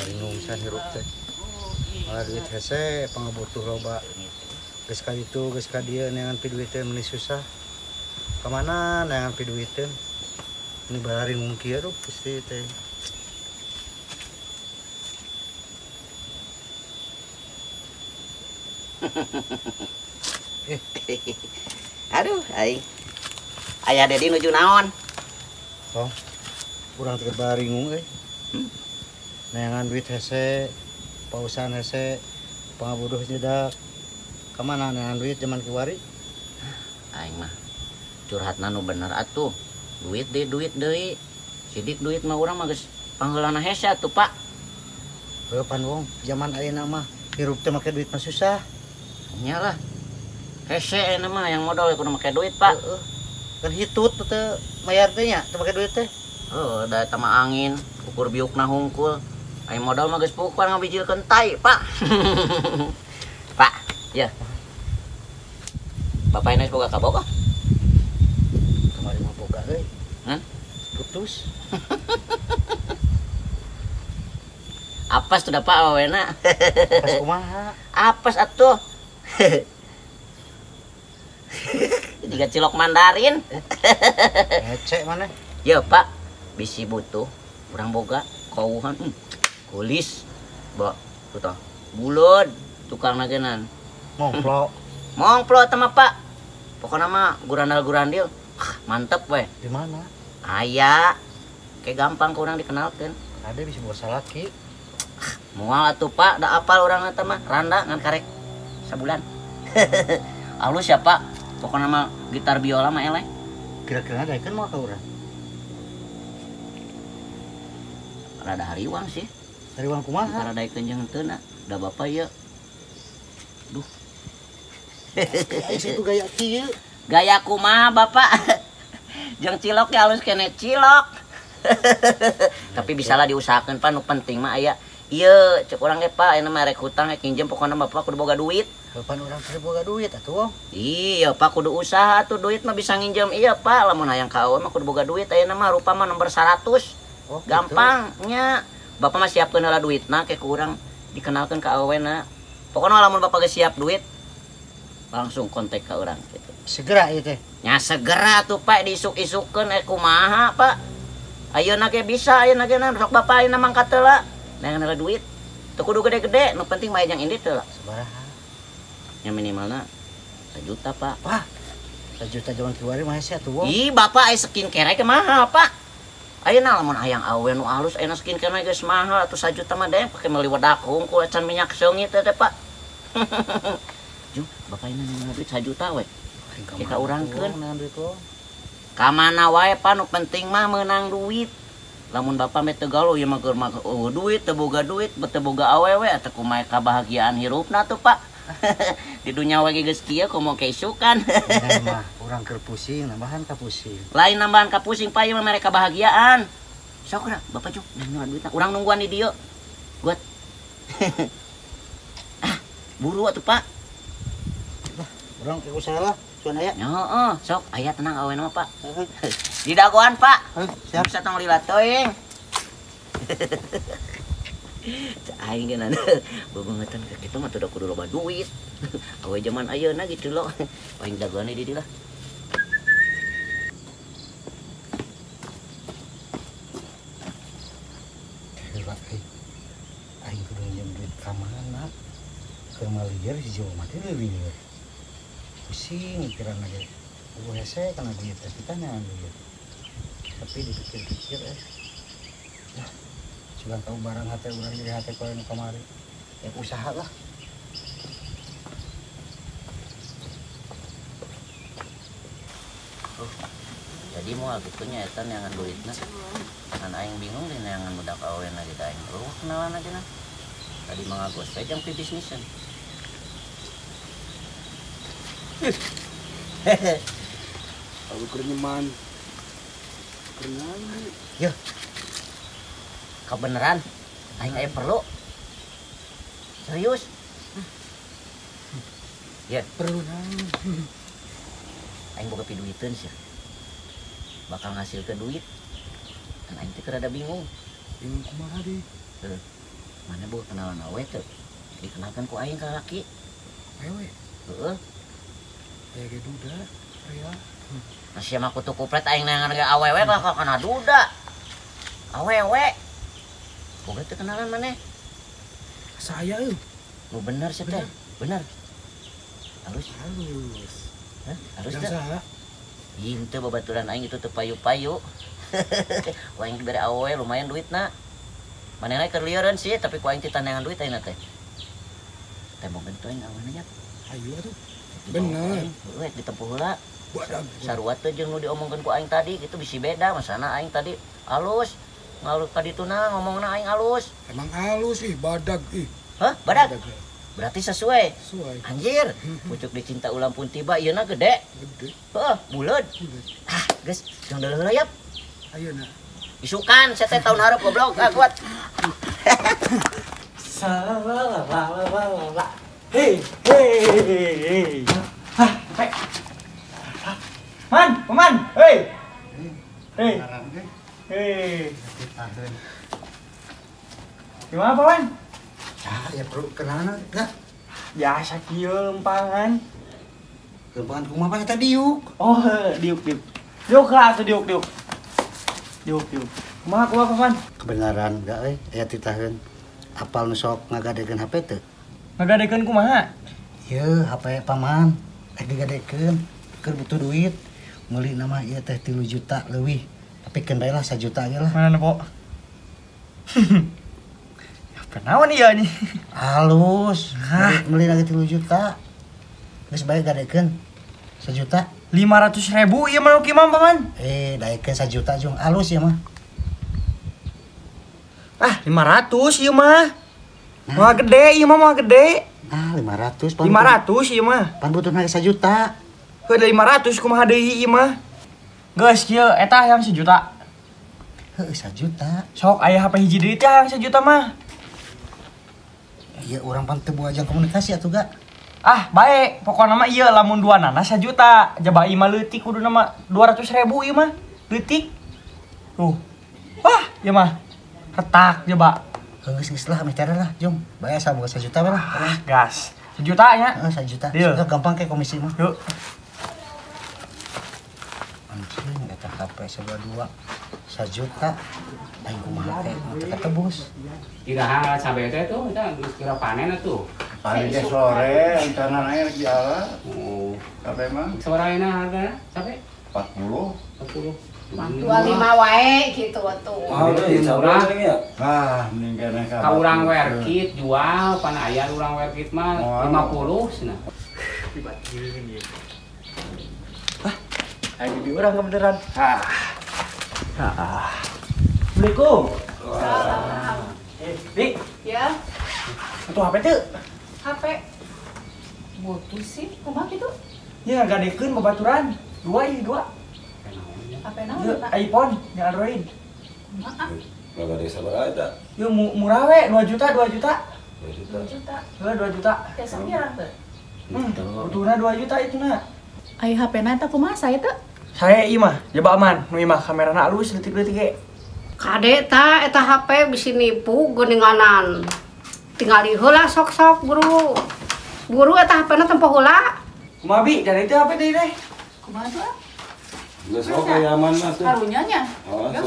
Bingung saya hirup teh. Malah duit hese pangabutuh loba. Geus ka ditu, geus ka dieu neangan pi duit teh meni susah. Kamana neangan pi duit teh? Ini balarin mungkin aduh pasti teh. Aduh, ayah Dedi nuju naon? Oh, kurang terbaringung neangan duit hese, pausan hese, pangabuduh nyedak. Kamana neangan duit zaman kiwari? Aing mah curhatna nu bener atuh. Duit deui. Sidik duit mah urang mah geus pangheulana hese atuh, Pak. Heuh pan wong, zaman ayeuna mah hirup teh make duit mah susah. Nyalah. Hese euna mah yang modal kudu make duit, Pak. Kan hitut teh mayar teh nya teu make duit teh. Da eta mah angin, ukur biukna hungkul. Aya modal mah geus pukul ngabijilkeun tai, Pak. Pak, ya. Bapak ini boga kabogoh? Kemarin mah boga euy. Hah? Putus. Apes tuh Pak awena. Pas kumaha? Apes atuh. Jika cilok Mandarin. Ece mana? Ya Pak, bisi butuh urang boga kauhan kulis. Ba, tuh tah. Buleud tukang nagenan. Mongplo. Mongplo eta mah Pak. Pokona mah gurandal-gurandil. Mantep we. Di mana? Aya. Kayak gampang ku urang dikenalkeun. Ada bisa bawa salaki. Moal atuh Pak, da apal urang eta mah. Randa ngan karek sabulan. Alus ya Pak. Pokona mah gitar biola mah eleh. Kira-kira ada kan mau ke urang? Rada hariwang sih. Hariwang kumaha? Rada keunjung teuna. Da bapak ieu. Duh. Itu gaya kieu. Gaya kumaha Bapak? Jeung cilok ge halus kene cilok. Tapi bisalah diusahakeun Pak, nu penting mah aya ieu cek urang ge Pak, aya mah rek hutang rek pinjem pokona Bapak kudu boga duit. Kapan orang teu boga duit atuh? Iya Pak, kudu usaha tuh duit mah bisa nginjem iya Pak, lamun hayang ka awewe mah kudu boga duit ayeuna mah rupa mah nomor 100. Oh, gampang nya. Bapak mah siapkeun heula duitna ke kurang dikenalkeun ka awewena. Pokona lamun Bapak geus siap duit langsung kontak ke urang gitu. Segera ieu teh. Nya segera tuh Pak diisuk-isukkeun kumaha Pak. Ayeuna ge bisa, ayeuna ge sok Bapak ayeuna mangkat heula. Neangan heula duit. Teu kudu gede-gede, nu penting mah yang indit heula. Sabaraha? Yang minimalna 1 juta Pak. Wah, 1 juta jaman kiwari mah hese atuh. Ih, Bapak aya skincare ge mahal Pak. Ayeuna lamun hayang awewe nu alus ayeuna skincare geus mahal atuh 1 juta mah deng pake meuli wedak hungkul can minyak seungit teh Pak. Jung, Bapak ini nang duit 1 juta we. Kita urangkeun. Ka mana wae Pak, nu penting mah meunang duit. Lamun Bapak mah teu galuh ieu mah keur duit, teu boga duit, teu boga awewe atuh kumaha kabahagiaan hirupna tuh Pak. Di dunia wage geus kieu komo keisukan. Nah, mah urang keur pusing, nambahan ka pusing. Lain nambahan ka pusing Pak, ieu mah mere kabahagiaan. Sok urang, Bapak Jung, nyawa duitna. Urang nungguan di dieu. Buat. Buru atuh Pak. Urang ke usaha lah, cuan aya. Heeh, sok aya tenang awewe mah Pak. Di dagoan Pak. Siap. Bisa tong lilat teuing. Aing geuna bebeungetan ka kitu mah teu kudu loba duit. Awe zaman ayeuna gitu loh. Aing dagoan di dieu lah. Heula euy. Aing kudu nginjem duit ka mana? Keur malieur si Jawa mah teh leuwih. Pusing pikiranna ge. Kudu hese kana duit teh kita nyaman duit. Tapi dipikir-pikir sudah tahu barang hati urang jadi hati kalau nu kamari. Ya usaha lah. Jadi moal kitunya eta neangan duitna. Kan aing bingung deh neangan budak awena di aing. Lu kenalan aja nah. Tadi mangagos we jang pi bisnisan. Aku kerenyeman. Kerenyeman. Ya. Kebeneran aing aya perlu. Serius. Ya, Perlu nang. aing boga piduiteun sih. Bakal ngasilkeun duit. Kan aing teh rada bingung. Bingung kumaha di? Mana bu kenalan awe tuh? Dikenalkan ku aing ka laki. Awewe, Heeh. kayak duda, aya. Masih mah kutu kupret aing nangan ge awewe lah kana duda. Awewe. Boga teu kenalan maneh. Saya Nu bener sih teh. Bener. Halus. Hah? Halus teh. saha? Ieu teh babaturan aing itu teu payu-payu. Ku aing dibere awewe lumayan duitna. Manehna keur lieureun sih tapi ku aing teh tandangan duit ayeuna teh. Tembongkeun tuh aing awewe nya. Ayo atuh. Bener. Heuh ditempuh heula. Badag. Sarua teh jeung nu diomongkeun ku aing tadi gitu bisi beda masana aing tadi alus. Ngalus ka dituna ngomongna aing alus. Emang halus ih, badag ih. Hah? Badak? Berarti sesuai. Sesuai. Anjir, pucuk dicinta ulang pun tiba ieu na gede. Gede. Heuh, buleud. Ah, geus, jeung deuleuh heula yap. Ayeuna. Isukan, saya teh tahun harap goblok, kuat. Salalala. Hei, hei. Hah, Pak. Man, hei. Hei, hei. Gimana, Pak Man? Ya perlu kenalan enggak? Biasa kieu lempangan. Lempangan kumaha pa eta diuk? Oh, diuk. Diuk lah atuh diuk. Diuk. Kumaha Pak Man? Kebenaran enggak aya titaheun. Apal nu sok ngagadekeun HP teu? Ngagadekeun kumaha? Ieu HP paman. Lagi gadekeun. Keur butuh duit. Meuli nama ieu teh 3 juta leuwih. Tapi kendai lah 1 juta ge lah. Mana Po? Kenaon ieu nih? Halus. Meuli lagi 3 juta. Geus bae gadekeun 1 juta. 500.000 ieu mah kieu mah Paman. Daekeun 1 juta jeung halus ya mah. Ah, 500 ieu mah. Mah gede ieu mah gede. 500 500 ieu mah. Pan butuhna 1 juta. Heuh 500 kumaha deui ieu mah. Geus kieu eta hayang 1 juta. Heuh 1 juta. Sok aya HP hiji deui teh hayang 1 juta mah. Iya urang pan teu boajang komunikasi atuh ga. Ah, bae. Pokona mah ieu lamun duanana 1 juta. Jaba ieu mah leutik kuduna mah 200.000 ieu mah. Leutik. Tuh. Wah, ieu mah. Retak coba. Geus lah mitara lah, jom. Bae asa boga 1 juta we lah. Ah, gas. 1 juta nya. 1 juta. Deal. Gampang ke komisi mah. Yuk. Anjing eta HP sebelah 2. 1 juta. Aing kumaha teh teu ketebus. Iraha cabe teh tuh kita kira panen tuh. Paling ke sore, rencana naik jalan. Oh, Sampai mah seorangnya harga cabe 40. 40. 25 wae gitu atuh. Murah. Mending kena Ka urang wear kit jual pana aya urang wear kit mah 50 cenah. Ayo di urang kebeneran. Assalamualaikum. Salam. Dik, Ya, atuh HP teu? HP. Butuh sih, kumaha gitu? Ya gadekeun babaturan. 2 ieu 2. HP Ieu naon Pak? iPhone yang Android. Maaf, Gak ada sabar ada. Ieu murah we 2 juta. 2 juta. Heuh 2 juta. Tiasa pirang teh? Butuhna 2 juta itu na. Aya HP na eta kumaha saya teh? Saya ieu mah, coba aman. Nu ieu mah kamerana alus leutik-leutik ge. Kade ta eta HP bisi nipu geuninganan. Tingali heula sok-sok buru. Buru eta HP-na tempo heula. Kumaha bi, jadi itu HP deui teh. Kumaha tuh? Gak sok kayak aman mah tuh. Karunya nya.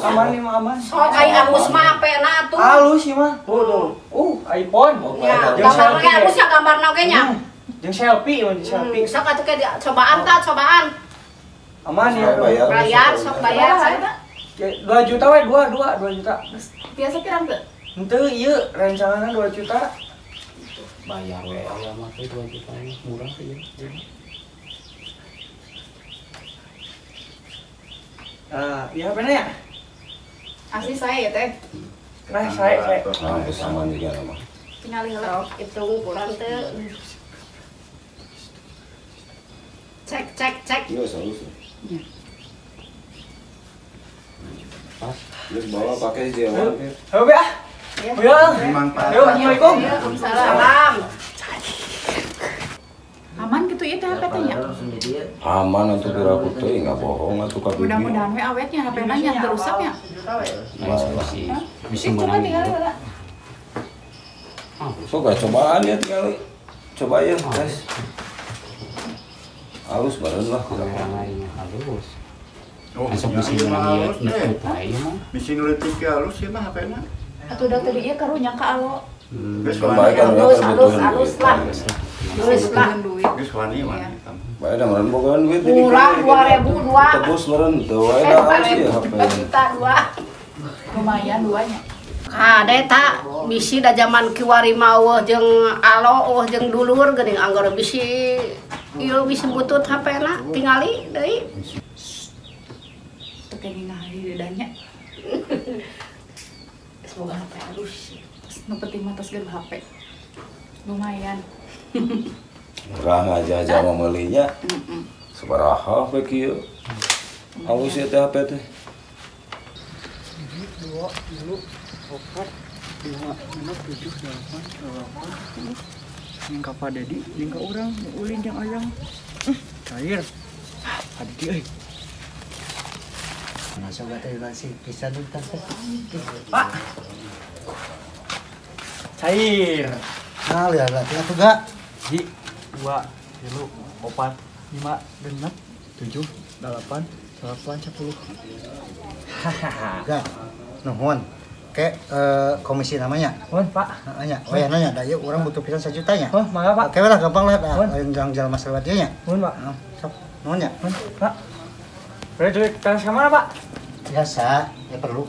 Aman nih mah aman. Sok ai angus mah HP-na atuh. Halus ieu mah. Tuh. iPhone. Ya, Jeung gambar selfie ge angus ya gambarna oge nya. Jeung selfie, selfie. Sok atuh ke cobaan ta, cobaan. Aman ya. Bayar, sok bayar saya. 2 juta we, 2 juta. Tiasa pirang teh? Henteu ieu rencanana 2 juta. Bayar we aya mah teh 2 juta murah ieu. Iya HP-na ya? Asli saya ya teh. Nah, saya. Nah, kesamaan juga nama. Tingali heula. Hitung kurang teh. Cek. Iya, selalu sih. Pas, terus bawa pakai jewan. Ayo be ah. Ya. Memang Pak. Ayo, Assalamualaikum. Waalaikumsalam. Aman gitu ya teh HP teh nya. Aman untuk diraku tuh, nggak bohong atau kabibi. Mudah-mudahan we awetnya HP na nya teu rusak nya. Nah, solusi. Bisa coba tinggal heula. Sok cobaan ya kali. Coba ya, guys. Halus badan lah. Kamera lainnya halus. Oh, Masuk mesin lihat nutup aja mah. mesin leutik halus ya mah HP-na. Atuh udah tadi ieu karunya ka alo. Geus Baik kan Halus, kebutuhan. halus lah. Halus lah. Duit. Geus wani Iya. Baik dah meureun bogaan duit. Murah 2.000 dua. Tebus meureun teu wae dah halus ya HP. Juta dua. Lumayan duanya. Eta bisi da zaman kiwari maweuh jeung alo jeung dulur geuning anggar bisi ieu bisi butut HP-na tingali deui. Teu kene ngahari dedanya. Semoga HP halus. Nu penting mah tos geus HP. Lumayan. Murah aja mah meulihnya. Sabaraha we kieu. Halus ya teh HP teh. 2, 3, 4, 5, 6, 7, 8, 9. Yang ka Pak Dedi, yang ka urang, yang ulin, yang ayang. Cair. Adi euy. Masa gak teh nasi pisan teh. Pak. Cair. Nah, lihat lah tinggal tuga. 1, 2, 3, 4, 5, 6, 7, 8, 10. Hahaha. Ga. Nuhun. Ke komisi namanya. Mohon Pak. Nanya, oh ya nanya, da yuk orang butuh pisan 1 juta nya. Oh, mangga Pak. Oke lah gampang lah, Nuhun. yang jalan masalah dia nya. Mohon Pak. Sok, nuhun ya. Mohon Pak. Boleh duit transfer ke mana Pak? Biasa, ya perlu.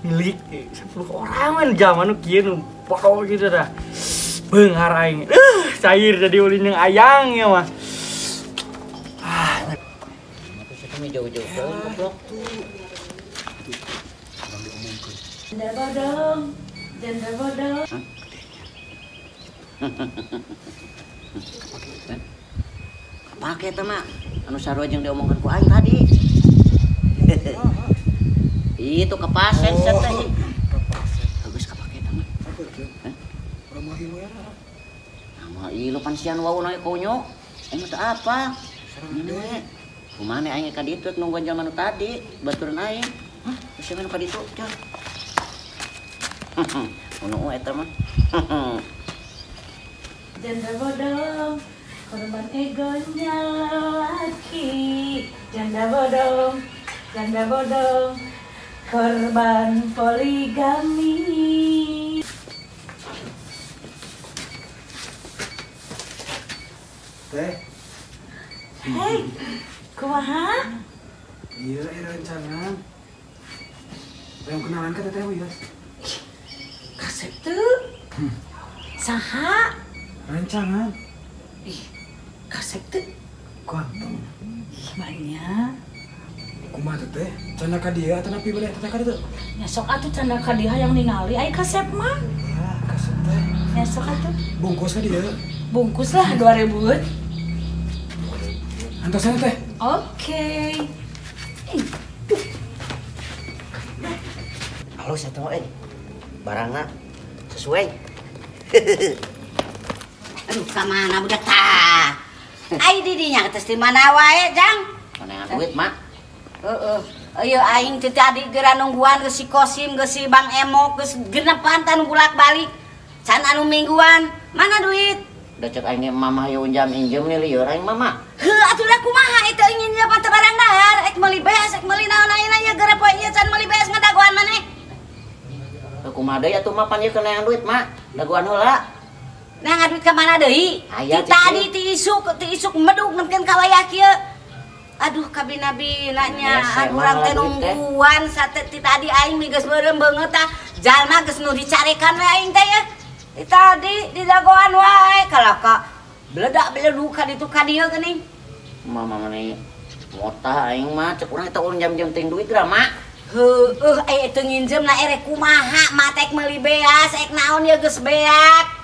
Milik 10 orang kan zaman nu kieu nu pokok gitu dah. Beunghar aing. Cair jadi ulin yang ayang ya mah. Jauh-jauh goblok. Janda bodong. Janda bodong. Pake teh mah anu sarua jeung diomongkeun ku aing tadi. Itu kepasen set teh. Geus kapake teh mah. Urang mah ieu Nama ieu pan sian wau na konyo. Aing teh apa? Ini kumane aing ka ditu nungguan jaman nu tadi baturan aing. Hah, geus ka ditu, coy. Ono eta mah. Janda bodong. Korban egonya laki. Janda bodong. Janda bodong. Korban poligami. Teh, Hei, kumaha? iya rencana. Yang kenalan ka teh Wios. Kasep tuh. Saha? Rancangan. Kasep tuh. Kuantong. Banyak. Kumaha teh? Canda ka dia atau napi balik teh ka ditu? Nyesok atuh canda ka dia yang ningali aya kasep mah. Ya, kasih teh. Nyesok atuh. Bungkus ka dia. Bungkus lah 2000. Antosan teh. Oke. Halo satu barangna sesuai. Aduh kamana budak tah. Ai didinya geus di mana wae jang. Kanean duit mak. Heeh. Ayo aing teh tadi geura nungguan geus si Kosim geus si Bang Emo geus genepan tan bolak-balik. Can anu mingguan. Mana duit? Udah cek aing mama yo injem nih lieur aing mama. Heuh atuh lah kumaha eta ingin nyapan teh barang dahar. Ek meuli beas, ek meuli naon ayeuna nya geura poe ieu can meuli beas ngadagoan maneh. Kumaha deui atuh mah pan ieu kenean duit mak. Daguan heula. Nah ngaduit ka mana deui? Aya Ti tadi ti isuk medug nemkeun ka wayah kieu. Aduh kabina-bina nya Biasa, urang teh malah duit teh. nungguan sate ti tadi aing geus beureum beungeut tah. Jalma geus nu dicarekan we aing teh ya. Ti tadi di dagoan wae kalaka bledak-bleduk ka ditu ka dieu geuning. Mama mana motah aing mah cek urang eta ulun jam-jam ting duit geura mak. Heueuh teu nginjem na erek kumaha matek meuli beas ek naon ya geus beak.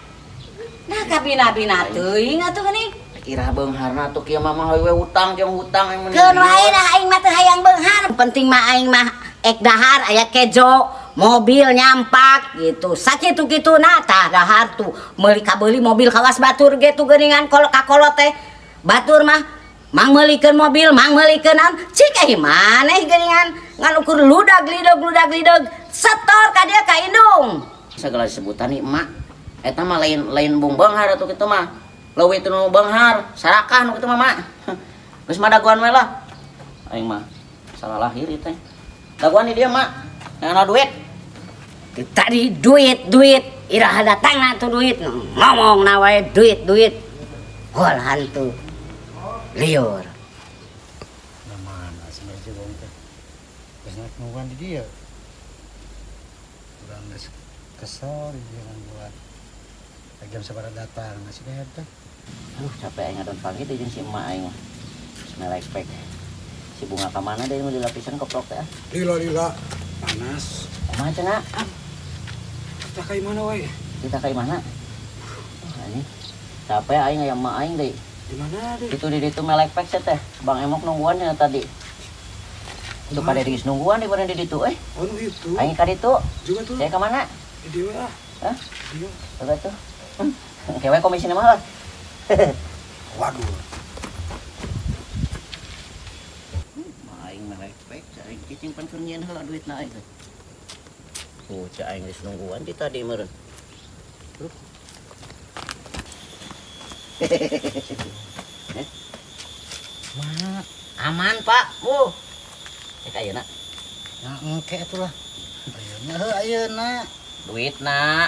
Nah kabina-bina teuing atuh geuning. Kira beungharna tuh kieu mama we hutang jeung hutang aing Keun wae dah aing mah teu hayang beunghar. Penting mah aing mah ek dahar aya kejo, mobil nyampak gitu. Sakitu kituna tah dahar tuh meuli kabeuli mobil kawas batur ge tuh geuningan kolot teh. Batur mah mang meulikeun mobil, mang meulikeun naon. Cik maneh geuningan ngan ukur ludag lidog setor ka dieu ka indung. Segala sebutan nih emak. Eta mah lain bung beunghar atuh kitu mah. Leuwih teu nu beunghar, sarakah nu kitu mah mak. Geus mah daguan we lah. Aing mah salah lahir ieu teh. Daguan di dieu mak. Ngana duit. Tadi duit iraha datangna tuh duit ngomong na wae duit hol hantu liur. Nah mana sebenarnya jebong teh. Geus naik nungguan di dia. Urang geus kesel jangan buat. Jam sabaraha datang masih behet teh. Aduh capek aing ngadon pagi teh jeung si emak aing mah. Melek pek. Si bunga ka mana deui nu dilapisan koprok teh? Lila panas. Kumaha cenah? Kita kayak mana wae? Kita kayak mana? Ini capek aing aya emak aing deui. Di mana deh? Itu di ditu melek pek teh. Bang Emok nungguan nya tadi. Itu pada geus nungguan di di ditu Oh itu. Aing ka ditu. Juga tuh. Saya ka mana? Di dieu ah. Hah? Dieu. Coba tuh. Kewe komisi mah lah. Waduh. Aing melek pek aing cicing pan keur nyieun heula duitna aing. Cai aing geus nungguan di tadi meureun. Mana? Aman, Pak. Cek ayeuna. Ya engke atuh lah. Ayeuna heuh ayeuna. Duitna.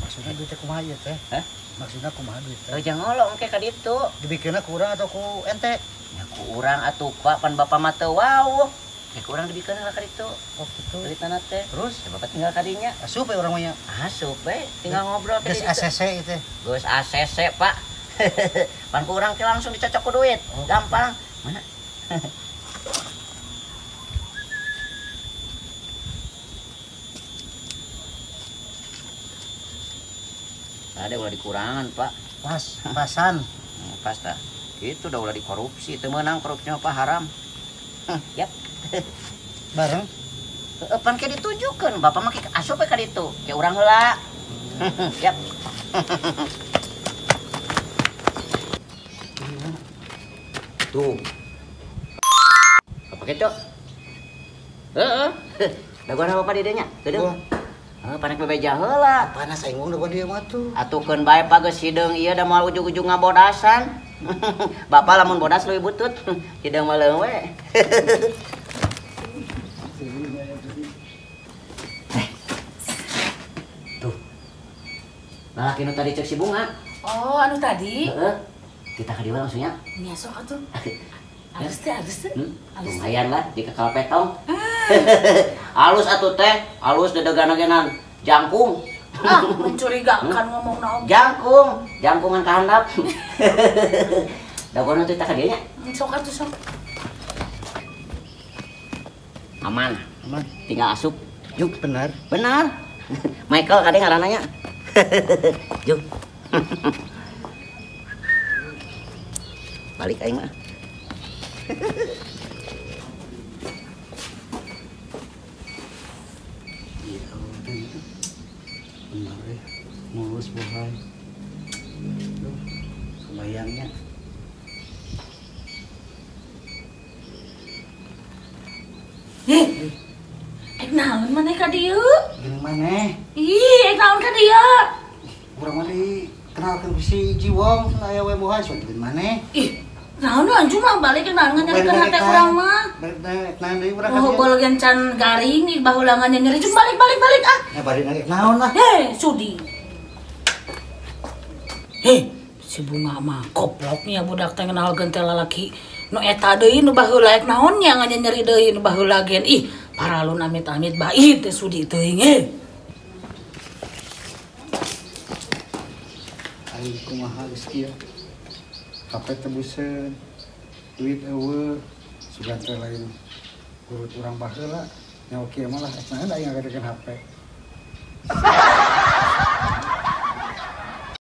Maksudnya duit teh kumaha ieu teh? Hah? Maksudnya kumaha duit teh? Teu jangolong engke ka ditu. Dibikeunna ku urang atau ku ente? Ya ku urang atuh, Pak, pan Bapak mah teu wauh. Ya ku urang dibikeun heula ka ditu. Oh gitu. Duitna teh. Terus Ya Bapak tinggal ka dinya. asup we urang mah nya. Asup we, tinggal ngobrol teh. Geus ACC ieu teh. Geus ACC, Pak. Pan ku urang teh langsung dicocok ku duit. Gampang. Mana? Ada ulah dikurangan, Pak. Pasan. Pas dah. Itu udah ulah dikorupsi, teu meunang korupsinya Pak haram. Yap. Bareng. Pan ke ditunjukkeun, Bapak mah asup we ka ditu. Ke urang heula. Yap. Tuh. Apa gitu? Heeh. Daguan Bapak di dieu nya? Teu deung. Heeh, panek bebeja heula. Panas aing mah dia mah tuh. Atukeun bae pageus hideung ieu da moal ujug-ujug ngabodasan. Bapak lamun bodas leuwih butut, hideung mah leung we. Tuh. Lalaki nu tadi cek si Bunga. Oh, anu tadi. Heeh. Kita ka dieu langsungnya. Nya sok atuh. Alus teh. Alus teh. Lumayan lah di kekal petong. Alus atuh teh, alus dedegan-deganan jangkung. Ah, mencurigakan ngomong naon. Jangkungan kahandap. Dagonan teh ka dieu nya. Sok atuh sok. Aman. Aman. Tinggal asup. Juk benar. Benar. Michael kade ngaranna nya. Juk. Balik aing mah. Iya, udah gitu. Benar ya. Mulus bohai. Tuh, kebayangnya. Naon maneh ka dieu? Gini maneh. Ih, naon ka dieu? Urang mah dikenalkeun ku si Jiwong aya we bohai sok gini maneh. Ih, naon anjing mah balik ke naon nyarikeun hate urang mah. Balik naon deui urang Oh, bologan can garing di baheula nyari jeung balik ah. Ya balik lagi naon lah. Sudi. Si Bunga mah gobloknya budak teh ngenalkeun teh lalaki nu eta deui nu baheula ek naon nya nyari deui nu baheula gen. Ih, paralun amit-amit bae teh sudi teuing Aing kumaha geus kieu. HP tebuseun. Duit eueuh. Sugan teh lain urut urang baheula. Nya oke mah lah asnaeun aing ngadekeun HP.